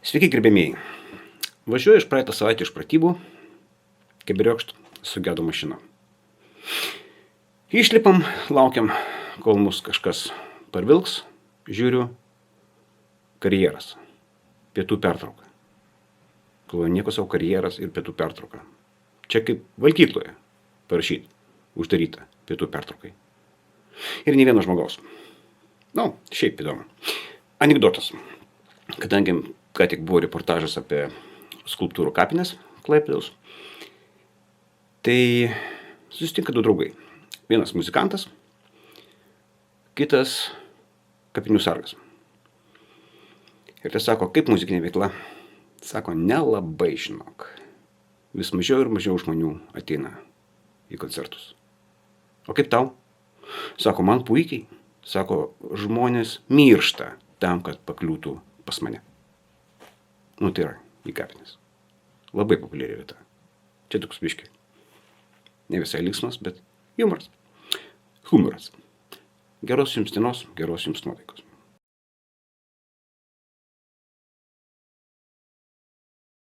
Sveiki, gerbėmieji. Važiuoju iš praeitą savaitę iš pratybų, kaip briokšt, sugedo mašina. Išlipam, laukiam, kol mus kažkas parvilks, žiūriu, karjeras, pietų pertrauka. Galvoju, nieko savo karjeras ir pietų pertrauka. Čia kaip valgykloje parašyti, uždaryta pietų pertraukai. Ir nei vieno žmogaus. Šiaip įdomu. Anekdotas. Kadangi ką tik buvo reportažas apie skulptūrų kapines Klaipėdos, tai susitinka du draugai. Vienas muzikantas, kitas kapinių sargas. Ir tai sako, kaip muzikinė veikla? Sako, nelabai žinok. Vis mažiau ir mažiau žmonių ateina į koncertus. O kaip tau? Sako, man puikiai. Sako, žmonės miršta tam, kad pakliūtų pas mane. Tai yra į kapines. Labai populiari vieta. Čia toks biškiai. Ne visai linksmas, bet humoras. Geros jums dienos, geros jums nuotaikos.